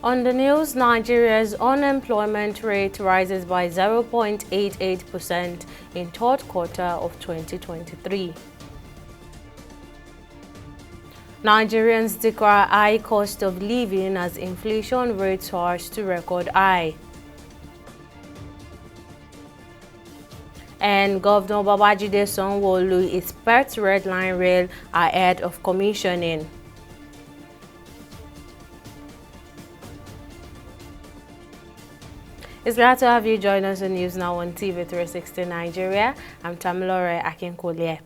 On the news, Nigeria's unemployment rate rises by 0.88% in third quarter of 2023. Nigerians declare high cost of living as inflation rate soars to record high. And Governor Babajide Sanwo-Olu expects Red Line Rail ahead of commissioning. It's glad to have you join us on News Now on TV 360 Nigeria. I'm Tamilore Akinkolie.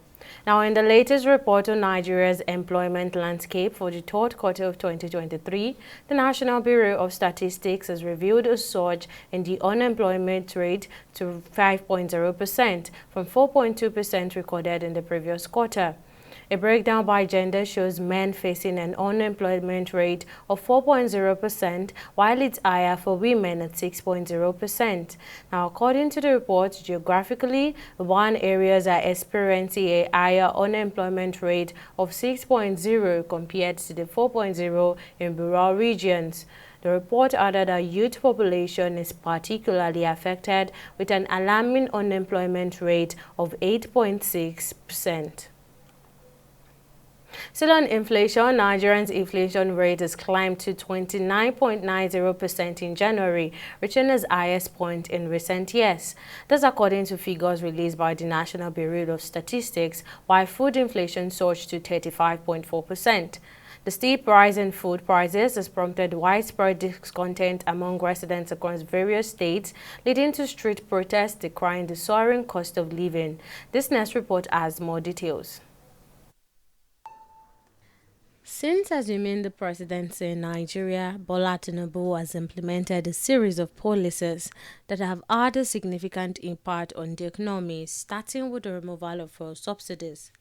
Now, in the latest report on Nigeria's employment landscape for the third quarter of 2023, the National Bureau of Statistics has revealed a surge in the unemployment rate to 5.0% from 4.2% recorded in the previous quarter. A breakdown by gender shows men facing an unemployment rate of 4.0%, while it's higher for women at 6.0%. Now, according to the report, geographically, urban areas are experiencing a higher unemployment rate of 6.0 compared to the 4.0 in rural regions. The report added that youth population is particularly affected with an alarming unemployment rate of 8.6%. Still on inflation, Nigeria's inflation rate has climbed to 29.90% in January, reaching its highest point in recent years. That's according to figures released by the National Bureau of Statistics, while food inflation surged to 35.4%. The steep rise in food prices has prompted widespread discontent among residents across various states, leading to street protests decrying the soaring cost of living. This next report has more details. Since assuming the presidency in Nigeria, Bola Tinubu has implemented a series of policies that have had a significant impact on the economy, starting with the removal of fuel subsidies.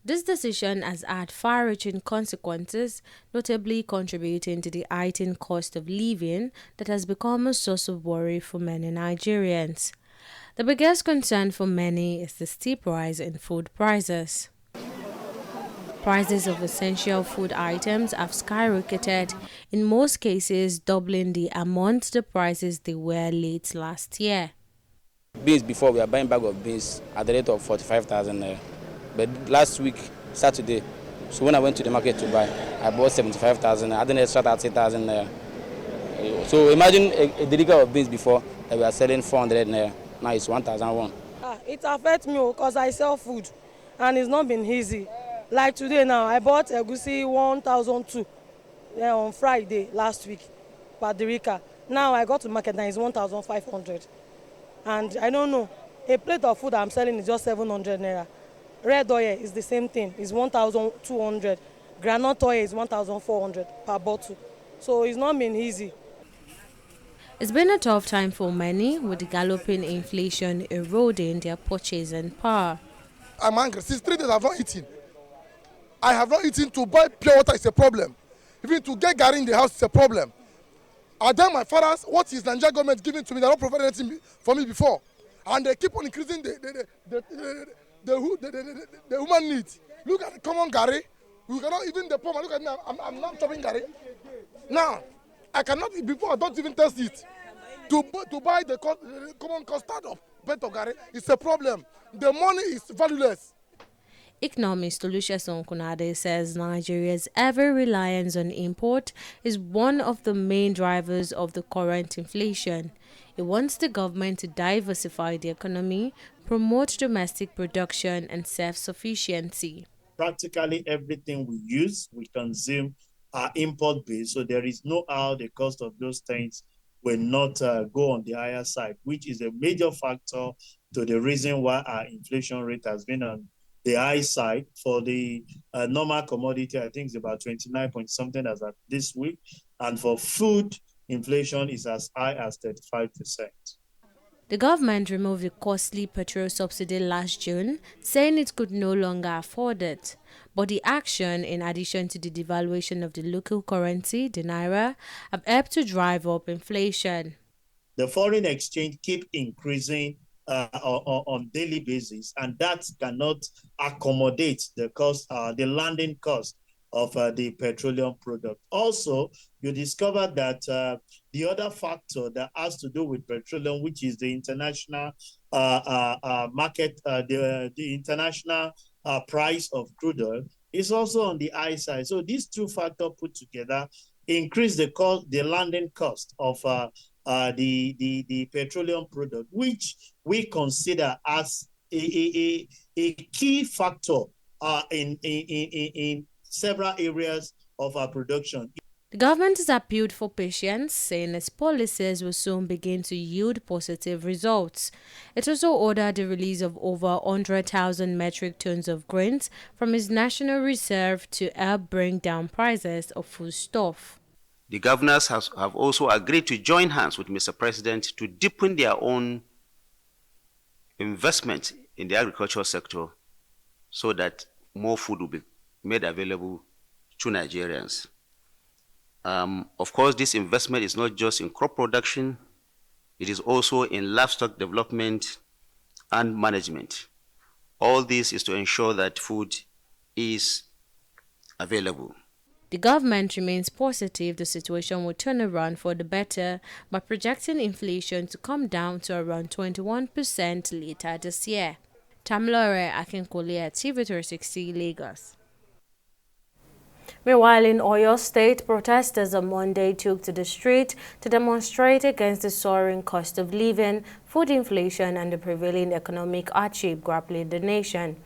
This decision has had far-reaching consequences, notably contributing to the heightened cost of living that has become a source of worry for many Nigerians. The biggest concern for many is the steep rise in food prices. Prices of essential food items have skyrocketed, in most cases doubling the amount the prices they were late last year. Beans before, we are buying bag of beans at the rate of 45,000 naira. But last week, Saturday, so when I went to the market to buy, I bought 75,000 naira, I had an extra 30,000 naira. So imagine a dedica of beans before that we are selling 400 naira, now it's 1,001. It affects me because I sell food and it's not been easy. Like today now, I bought egusi 1,002 on Friday last week, Padrika. Now I got to market and it's 1,500. And I don't know, a plate of food I'm selling is just 700 naira. Red oil is the same thing, it's 1,200. Groundnut oil is 1,400 per bottle. So it's not been easy. It's been a tough time for many, with the galloping inflation eroding their purchasing power. I'm angry. Since 3 days I've not eaten. I have not eaten. To buy pure water is a problem. Even to get garri in the house is a problem. I tell my fathers, what is Nigeria government giving to me? They don't provide anything for me before. And they keep on increasing the human needs. Look at the common garri. We cannot, even the poor man, look at me, I'm not chopping garri. Now, I cannot, before I don't even taste it. To buy the common custard of bed of garri, it's a problem. The money is valueless. Economist Olusegun Kunade says Nigeria's ever reliance on import is one of the main drivers of the current inflation. He wants the government to diversify the economy, promote domestic production and self-sufficiency. Practically everything we use, we consume, are import-based, so there is no how the cost of those things will not go on the higher side, which is a major factor to the reason why our inflation rate has been on the high side. For the normal commodity, I think it's about 29 point something as of this week. And for food, inflation is as high as 35%. The government removed the costly petrol subsidy last June, saying it could no longer afford it. But the action, in addition to the devaluation of the local currency, the naira, have helped to drive up inflation. The foreign exchange keep increasing on daily basis, and that cannot accommodate the cost, the landing cost of the petroleum product. Also, you discover that the other factor that has to do with petroleum, which is the international market, the international price of crude oil, is also on the high side. So these two factors put together increase the cost, the landing cost of the petroleum product, which we consider as a key factor in several areas of our production. The government has appealed for patience, saying its policies will soon begin to yield positive results. It also ordered the release of over 100,000 metric tons of grains from its national reserve to help bring down prices of foodstuff. The governors have also agreed to join hands with Mr. President to deepen their own investment in the agricultural sector so that more food will be made available to Nigerians. Of course, this investment is not just in crop production, it is also in livestock development and management. All this is to ensure that food is available. The government remains positive the situation will turn around for the better by projecting inflation to come down to around 21% later this year. Tamilore Akinkole, TV360 Lagos. Meanwhile, in Oyo State, protesters on Monday took to the street to demonstrate against the soaring cost of living, food inflation, and the prevailing economic hardship grappling the nation.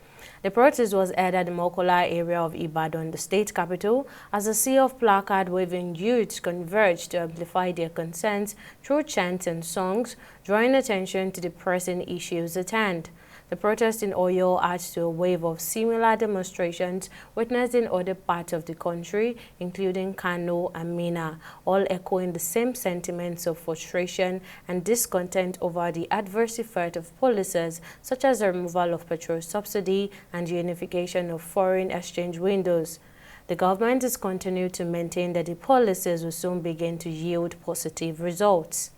The protest was held at the Mokola area of Ibadan, the state capital, as a sea of placard-waving youths converged to amplify their concerns through chants and songs, drawing attention to the pressing issues at hand. The protest in Oyo adds to a wave of similar demonstrations witnessed in other parts of the country, including Kano and Minna, all echoing the same sentiments of frustration and discontent over the adverse effect of policies such as the removal of petrol subsidy and the unification of foreign exchange windows. The government has continued to maintain that the policies will soon begin to yield positive results.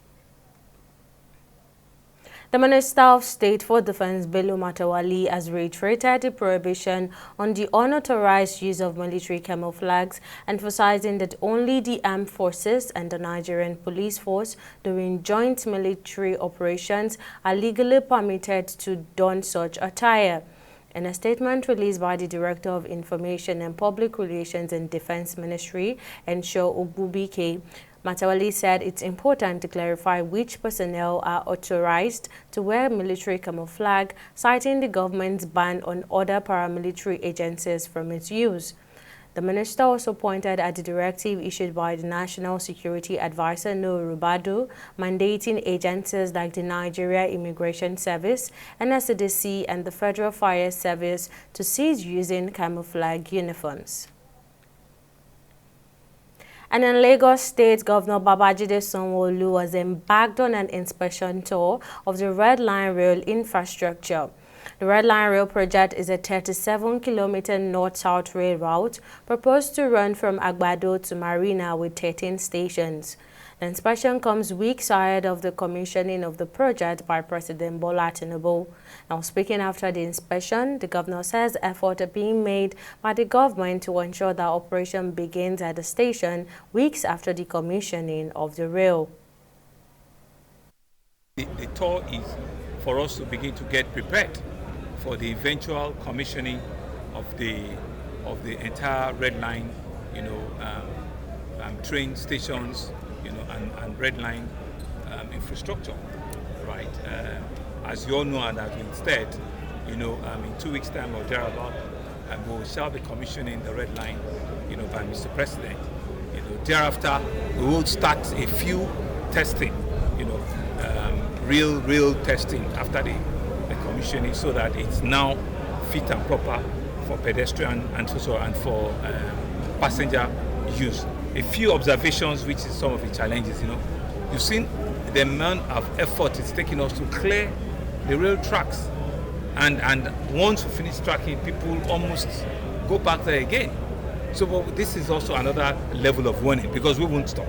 The Minister of State for Defense, Bello Matawali, has reiterated the prohibition on the unauthorized use of military camouflage, emphasizing that only the armed forces and the Nigerian police force during joint military operations are legally permitted to don such attire. In a statement released by the Director of Information and Public Relations in Defense Ministry, Ensho Ogbubike, Matawali said it's important to clarify which personnel are authorized to wear military camouflage, citing the government's ban on other paramilitary agencies from its use. The minister also pointed at the directive issued by the National Security Advisor Nuhu Ribadu, mandating agencies like the Nigeria Immigration Service, NSCDC, and the Federal Fire Service to cease using camouflage uniforms. And in Lagos State, Governor Babajide Sanwo-Olu was embarked on an inspection tour of the Red Line Rail infrastructure. The Red Line Rail project is a 37-kilometer north-south rail route proposed to run from Agbado to Marina with 13 stations. The inspection comes weeks ahead of the commissioning of the project by President Bola Tinubu. Now, speaking after the inspection, the governor says efforts are being made by the government to ensure that operation begins at the station weeks after the commissioning of the rail. The tour is for us to begin to get prepared for the eventual commissioning of the entire Red Line, train stations, and Red Line infrastructure, right? As you all know, and as we said, in 2 weeks' time or thereabout, we shall be commissioning the Red Line, by Mr. President. Thereafter, we will start a few testing, real testing after the commissioning, so that it's now fit and proper for pedestrian and for passenger use. A few observations, which is some of the challenges. You've seen the amount of effort it's taking us to clear the rail tracks, and once we finish tracking, people almost go back there again. So this is also another level of warning, because we won't stop.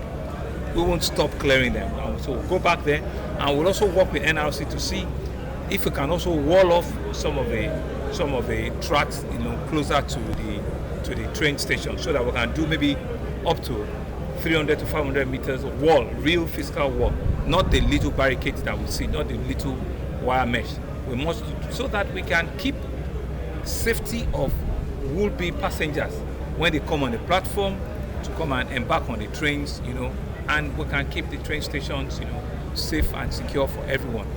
We won't stop clearing them. So we'll go back there, and we'll also work with NRC to see if we can also wall off some of the tracks, closer to to the train station so that we can do maybe up to 300 to 500 meters of wall, real physical wall, not the little barricades that we see, not the little wire mesh. We must, so that we can keep safety of would-be passengers when they come on the platform to come and embark on the trains, and we can keep the train stations, safe and secure for everyone.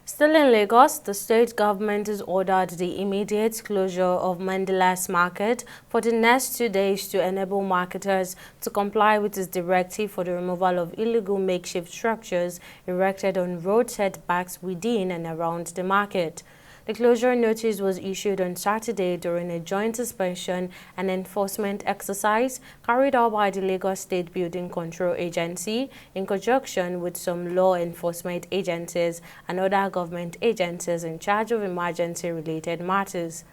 Still in Lagos, the state government has ordered the immediate closure of Mandela's market for the next 2 days to enable marketers to comply with its directive for the removal of illegal makeshift structures erected on road setbacks within and around the market. The closure notice was issued on Saturday during a joint inspection and enforcement exercise carried out by the Lagos State Building Control Agency in conjunction with some law enforcement agencies and other government agencies in charge of emergency-related matters.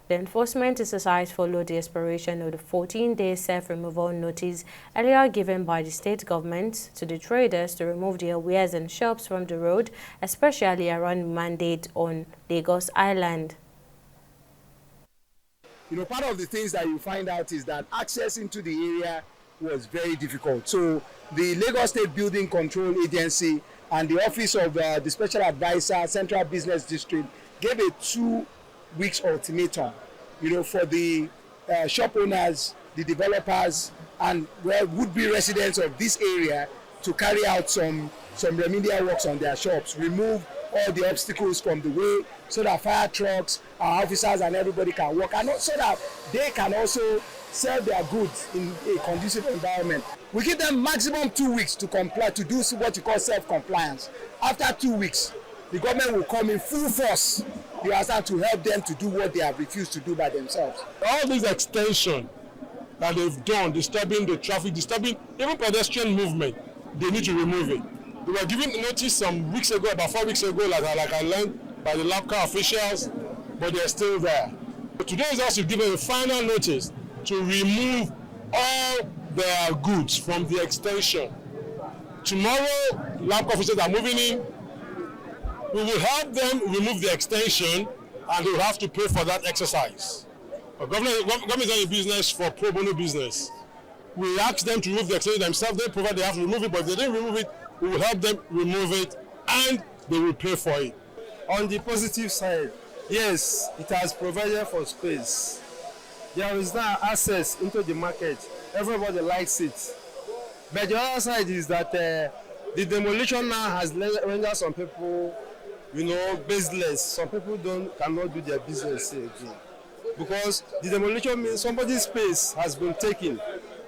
The enforcement exercise followed the expiration of the 14-day self-removal notice earlier given by the state government to the traders to remove their wares and shops from the road, especially around Mandate on Lagos Island. Part of the things that you find out is that access into the area was very difficult. So the Lagos State Building Control Agency and the Office of the Special Advisor, Central Business District, gave a 2 weeks ultimatum, for the shop owners, the developers, and would-be residents of this area to carry out some remedial works on their shops, remove all the obstacles from the way so that fire trucks, our officers and everybody can work, and so that they can also sell their goods in a conducive environment. We give them maximum 2 weeks to comply, to do what you call self-compliance. After 2 weeks, the government will come in full force, you understand, to help them to do what they have refused to do by themselves. All this extension that they've done, disturbing the traffic, disturbing even pedestrian movement, they need to remove it. They were given notice some weeks ago, about 4 weeks ago, like I learned by the local officials, but they're still there. But today is also given a final notice to remove all their goods from the extension. Tomorrow, local officials are moving in. We will help them remove the extension, and they will have to pay for that exercise. The government is in business for pro bono business. We ask them to remove the extension themselves. They provide they have to remove it, but if they didn't remove it, we will help them remove it, and they will pay for it. On the positive side, yes, it has provided for space. There is now access into the market. Everybody likes it. But the other side is that the demolition now has rendered some people, baseless. Some people cannot do their business again. Because the demolition means somebody's space has been taken.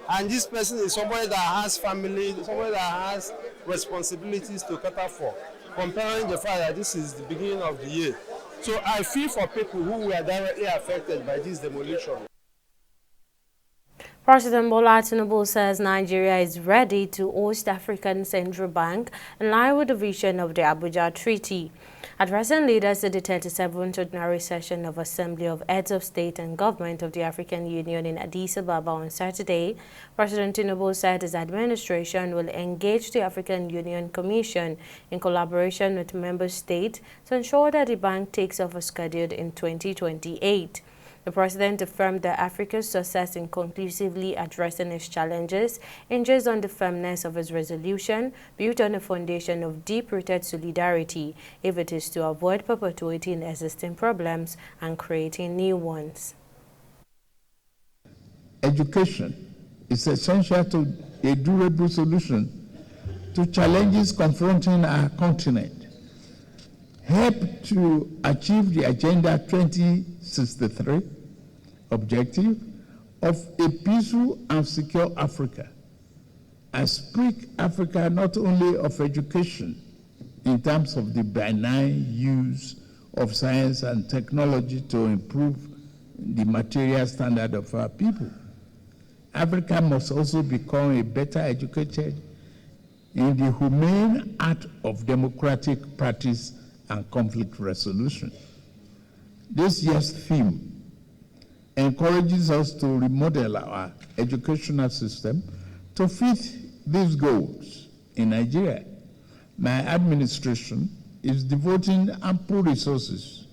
And this person is somebody that has family, somebody that has responsibilities to cater for. Comparing the fact that this is the beginning of the year. So I feel for people who were directly affected by this demolition. President Bola Tinubu says Nigeria is ready to host African Central Bank in line with the vision of the Abuja Treaty. Addressing leaders at the 37th Ordinary Session of Assembly of Heads of State and Government of the African Union in Addis Ababa on Saturday, President Tinubu said his administration will engage the African Union Commission in collaboration with member states to ensure that the bank takes off as scheduled in 2028. The president affirmed that Africa's success in conclusively addressing its challenges hinges on the firmness of its resolution, built on a foundation of deep-rooted solidarity, if it is to avoid perpetuating existing problems and creating new ones. Education is essential to a durable solution to challenges confronting our continent. Help to achieve the Agenda 2063 objective of a peaceful and secure Africa. I speak Africa not only of education in terms of the benign use of science and technology to improve the material standard of our people. Africa must also become a better educated in the humane art of democratic practice and conflict resolution. This year's theme encourages us to remodel our educational system to fit these goals in Nigeria. My administration is devoting ample resources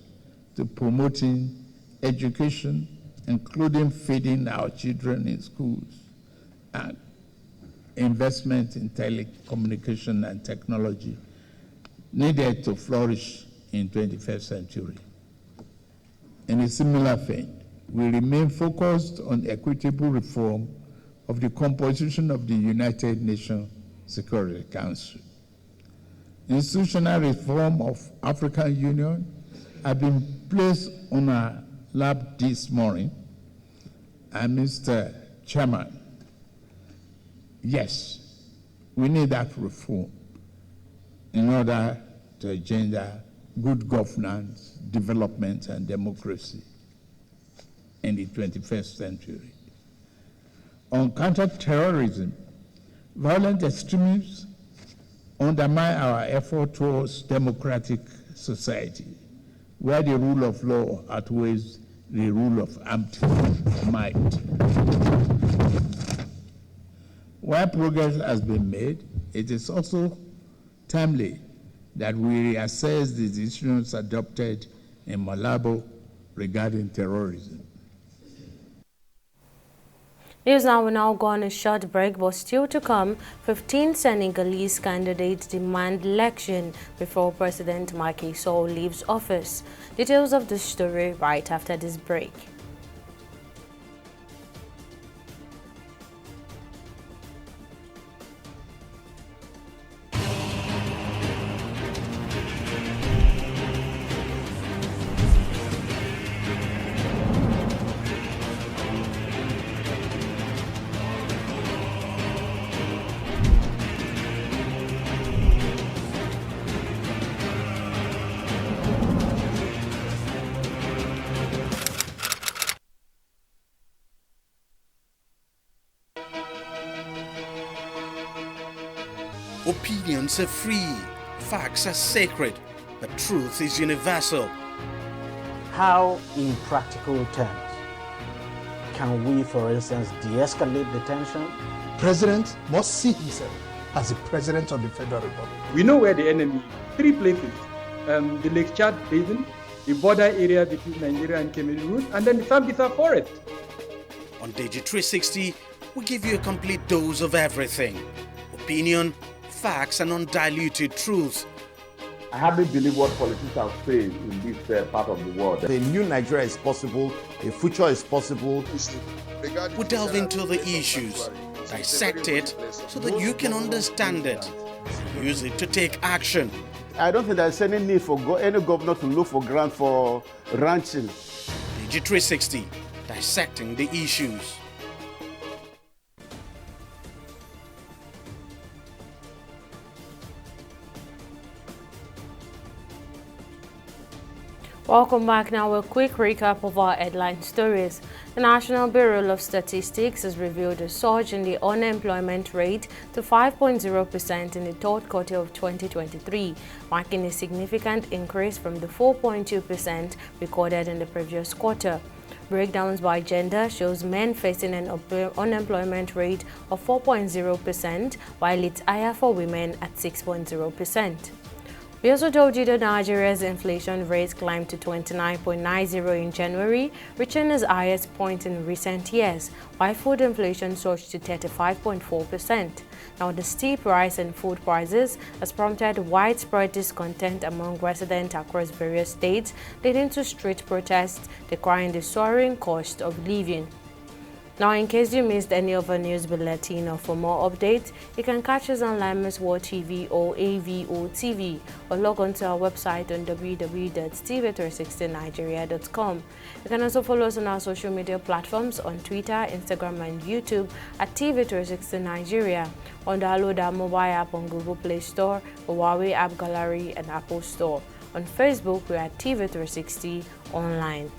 to promoting education including feeding our children in schools and investment in telecommunication and technology needed to flourish in 21st century. In a similar vein, we remain focused on equitable reform of the composition of the United Nations Security Council. Institutional reform of African Union have been placed on our lap this morning. And Mr. Chairman, yes, we need that reform in order to engender good governance, development, and democracy in the 21st century. On counter-terrorism, violent extremists undermine our effort towards democratic society, where the rule of law outweighs the rule of armed might. While progress has been made, it is also timely that we reassess the decisions adopted in Malabo regarding terrorism. News now will now go on a short break, but still to come, 15 Senegalese candidates demand election before President Macky Sall leaves office. Details of the story right after this break. Opinions are free, facts are sacred, but truth is universal. How, in practical terms, can we, for instance, de-escalate the tension? President must see himself as the President of the Federal Republic. We know where the enemy is. 3 places, the Lake Chad Basin, the border area between Nigeria and Cameroon, and then the Sambisa Forest. On Digi 360, we give you a complete dose of everything. Opinion, facts, and undiluted truth. I hardly believe what politicians say in this part of the world. A new Nigeria is possible, a future is possible. We delve into the issues, dissect it so that you can understand it, use it to take action. I don't think there's any need for any governor to look for grant for ranching. Digi 360, dissecting the issues. Welcome back. Now a quick recap of our headline stories. The National Bureau of Statistics has revealed a surge in the unemployment rate to 5.0% in the third quarter of 2023, marking a significant increase from the 4.2% recorded in the previous quarter. Breakdowns by gender shows men facing an unemployment rate of 4.0%, while it's higher for women at 6.0%. We also told you that Nigeria's inflation rate climbed to 29.90 in January, reaching its highest point in recent years, while food inflation surged to 35.4%. Now, the steep rise in food prices has prompted widespread discontent among residents across various states, leading to street protests decrying the soaring cost of living. Now, in case you missed any of our news bulletin or for more updates, you can catch us on Limus World TV or AVO TV, or log on to our website on www.tv360nigeria.com. You can also follow us on our social media platforms on Twitter, Instagram, and YouTube at TV360 Nigeria, or download our mobile app on Google Play Store, Huawei App Gallery, and Apple Store. On Facebook, we are at TV360 Online.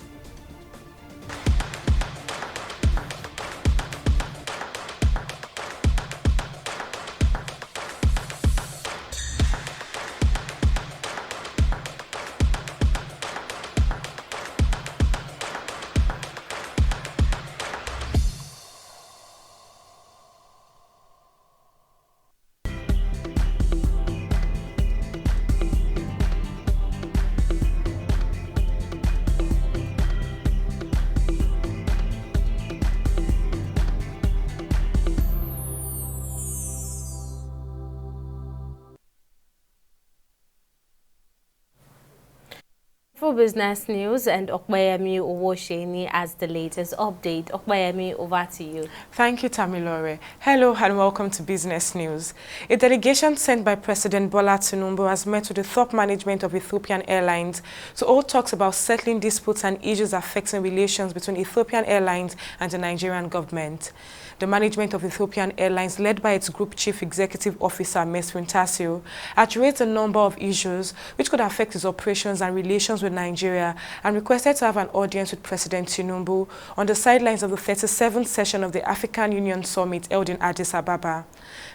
Global business news and Okbayemi Owosheni as the latest update. Okbayemi, over to you. Thank you, Tamilore. Hello and welcome to Business News. A delegation sent by President Bola Tinubu has met with the top management of Ethiopian Airlines to hold talks about settling disputes and issues affecting relations between Ethiopian Airlines and the Nigerian government. The management of Ethiopian Airlines, led by its Group Chief Executive Officer, Mesfin Tasio, had raised a number of issues which could affect its operations and relations with Nigeria and requested to have an audience with President Tinubu on the sidelines of the 37th session of the African Union Summit held in Addis Ababa.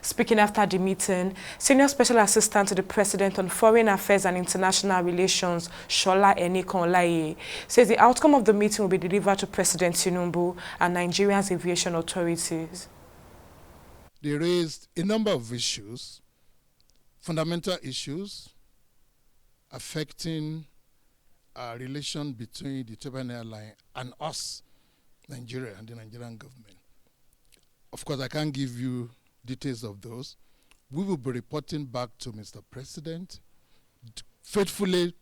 Speaking after the meeting, Senior Special Assistant to the President on Foreign Affairs and International Relations, Shola Enikan-Olaye, says the outcome of the meeting will be delivered to President Tinubu and Nigeria's aviation authorities. They raised a number of issues, fundamental issues affecting our relation between the Ethiopian Airline and us, Nigeria, and the Nigerian government. Of course, I can't give you details of those. We will be reporting back to Mr. President faithfully,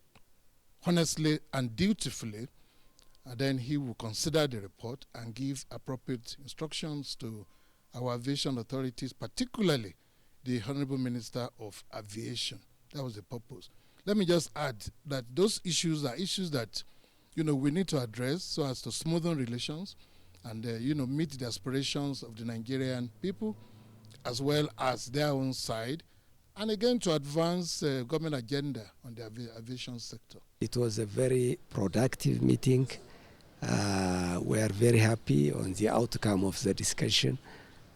honestly, and dutifully, and then he will consider the report and give appropriate instructions to our aviation authorities, particularly the Honorable Minister of Aviation. That was the purpose. Let me just add that those issues are issues that, we need to address so as to smoothen relations and, meet the aspirations of the Nigerian people as well as their own side, and again to advance government agenda on the aviation sector. It was a very productive meeting. We are very happy on the outcome of the discussion,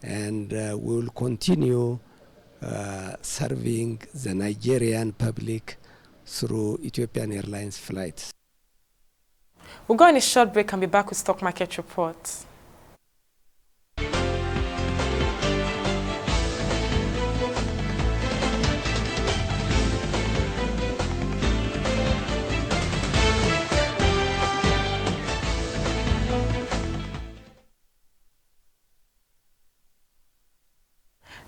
and we will continue serving the Nigerian public through Ethiopian Airlines flights. We'll go on a short break and be back with stock market reports.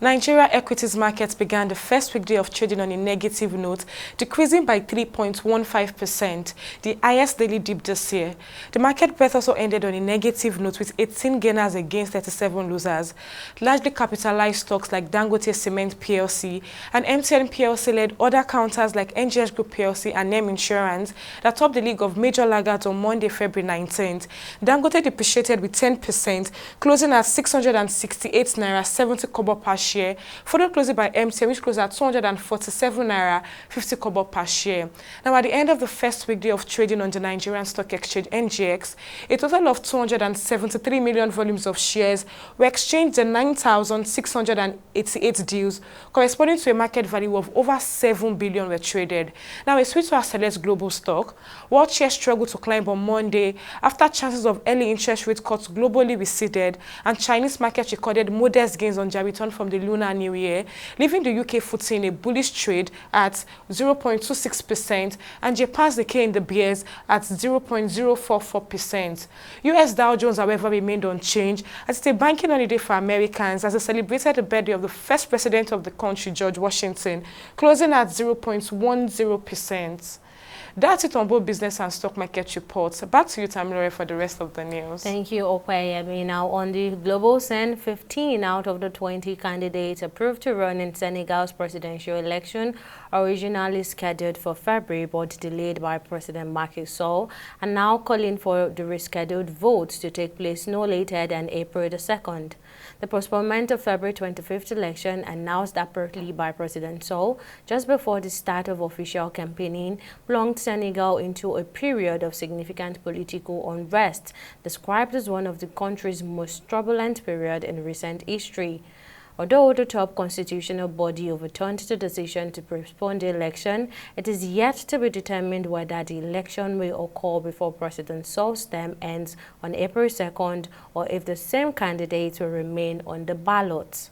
Nigeria equities markets began the first weekday of trading on a negative note, decreasing by 3.15%, the highest daily dip this year. The market breadth also ended on a negative note with 18 gainers against 37 losers. Largely capitalized stocks like Dangote Cement PLC and MTN PLC led other counters like NGS Group PLC and NEM Insurance that topped the league of major laggards on Monday, February 19th. Dangote depreciated with 10%, closing at 668 naira 70 kobo per share, followed closely by MTN, which closed at 247 naira 50 kobo per share. Now, at the end of the first weekday of trading on the Nigerian Stock Exchange, NGX, a total of 273 million volumes of shares were exchanged in 9,688 deals, corresponding to a market value of over 7 billion were traded. Now, a switch to our select global stock. World shares struggled to climb on Monday after chances of early interest rate cuts globally receded, and Chinese markets recorded modest gains on their return from the Lunar New Year, leaving the UK FTSE in a bullish trade at 0.26% and Japan's Nikkei in the bears at 0.044%. US Dow Jones, however, remained unchanged as it's a banking holiday for Americans as they celebrated the birthday of the first president of the country, George Washington, closing at 0.10%. That's it on both business and stock market reports. Back to you, Tamilore, for the rest of the news. Thank you, Okpayemi. Now, on the global scene, 15 out of the 20 candidates approved to run in Senegal's presidential election, originally scheduled for February but delayed by President Macky Sall, are now calling for the rescheduled votes to take place no later than April the 2nd. The postponement of February 25th election, announced apparently by President Sall just before the start of official campaigning, plunged Senegal into a period of significant political unrest, described as one of the country's most turbulent period in recent history. Although the top constitutional body overturned the decision to postpone the election, it is yet to be determined whether the election will occur before President Sall's term ends on April 2nd or if the same candidates will remain on the ballot.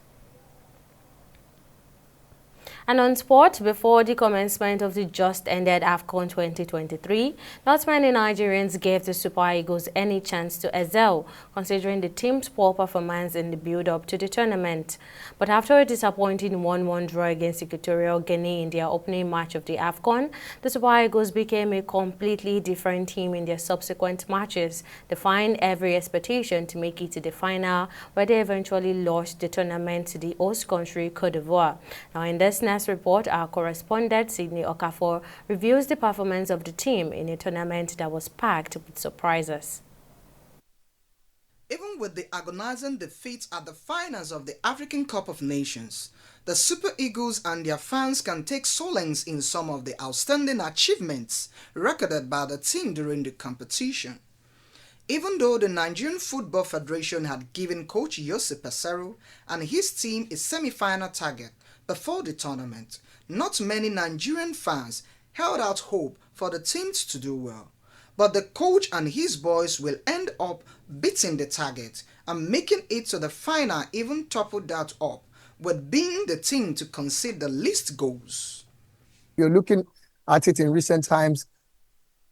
And on sport, before the commencement of the just-ended AFCON 2023, not many Nigerians gave the Super Eagles any chance to excel, considering the team's poor performance in the build-up to the tournament. But after a disappointing 1-1 draw against Equatorial Guinea in their opening match of the AFCON, the Super Eagles became a completely different team in their subsequent matches, defying every expectation to make it to the final, where they eventually lost the tournament to the host country, Cote d'Ivoire. Now, in this next report, our correspondent Sydney Okafor reviews the performance of the team in a tournament that was packed with surprises. Even with the agonizing defeats at the finals of the African Cup of Nations, the Super Eagles and their fans can take solace in some of the outstanding achievements recorded by the team during the competition. Even though the Nigerian Football Federation had given coach Joseph Peseiro and his team a semi-final target before the tournament, not many Nigerian fans held out hope for the teams to do well. But the coach and his boys will end up beating the target and making it to the final, even toppled that up, with being the team to concede the least goals. You're looking at it in recent times,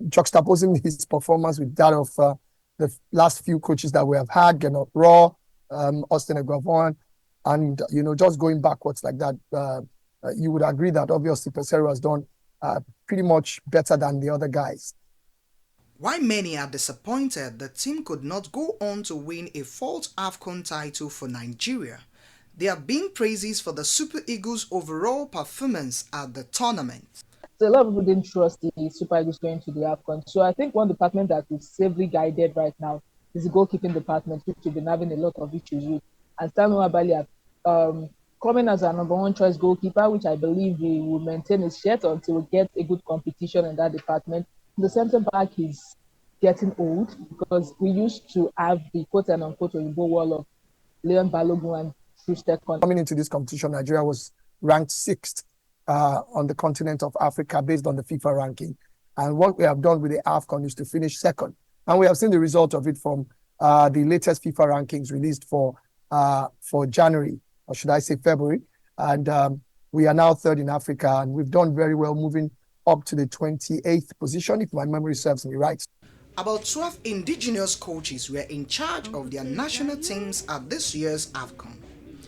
juxtaposing his performance with that of the last few coaches that we have had, Raw, Austin Eguavoen, and, just going backwards like that, you would agree that obviously Peseiro has done pretty much better than the other guys. While many are disappointed the team could not go on to win a fourth AFCON title for Nigeria, there have been praises for the Super Eagles' overall performance at the tournament. So a lot of people didn't trust the Super Eagles going to the AFCON. So I think one department that is safely guided right now is the goalkeeping department, which we've been having a lot of issues with. And Stanley Abali coming as our #1 choice goalkeeper, which I believe he will maintain his shirt until we get a good competition in that department. The centre back is getting old because we used to have the quote-unquote Oyinbo wall of Leon Balogun and Trusted. Coming into this competition, Nigeria was ranked 6th on the continent of Africa based on the FIFA ranking. And what we have done with the AFCON is to finish 2nd. And we have seen the result of it from the latest FIFA rankings released for January, or should I say February. And we are now 3rd in Africa, and we've done very well, moving up to the 28th position, if my memory serves me right. About 12 indigenous coaches were in charge of their national teams at this year's AFCON.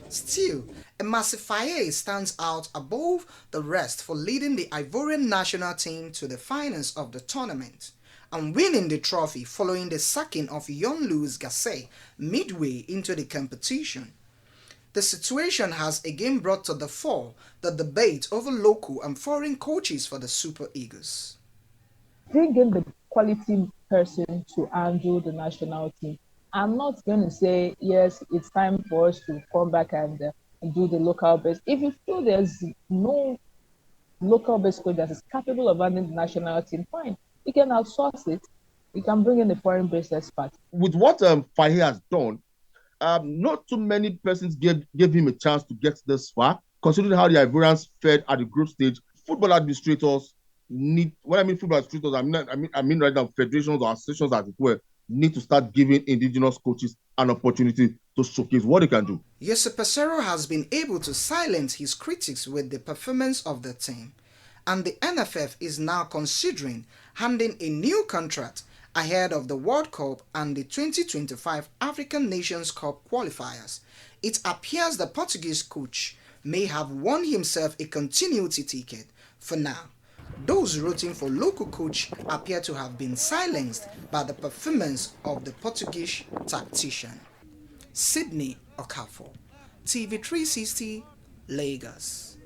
Still, Emasi Faye stands out above the rest for leading the Ivorian national team to the finals of the tournament and winning the trophy following the sacking of Jean-Louis Gasset midway into the competition. The situation has again brought to the fore the debate over local and foreign coaches for the Super Eagles. Bring in the quality person to handle the national team. I'm not going to say, yes, it's time for us to come back and do the local base. If you feel there's no local base coach that is capable of handling the national team, fine. You can outsource it. You can bring in the foreign based expert. With what Faye has done, not too many persons gave him a chance to get this far, considering how the Ivorians fared at the group stage. Football administrators need, when I mean football administrators, I mean right now federations or associations as it were, need to start giving indigenous coaches an opportunity to showcase what they can do. Joseph Peseiro has been able to silence his critics with the performance of the team, and the NFF is now considering handing a new contract ahead of the World Cup and the 2025 African Nations Cup qualifiers. It appears the Portuguese coach may have won himself a continuity ticket for now. Those rooting for local coach appear to have been silenced by the performance of the Portuguese tactician. Sydney Okafor, TV360, Lagos.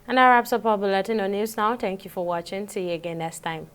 And that wraps up our bulletin on news now. Thank you for watching. See you again next time.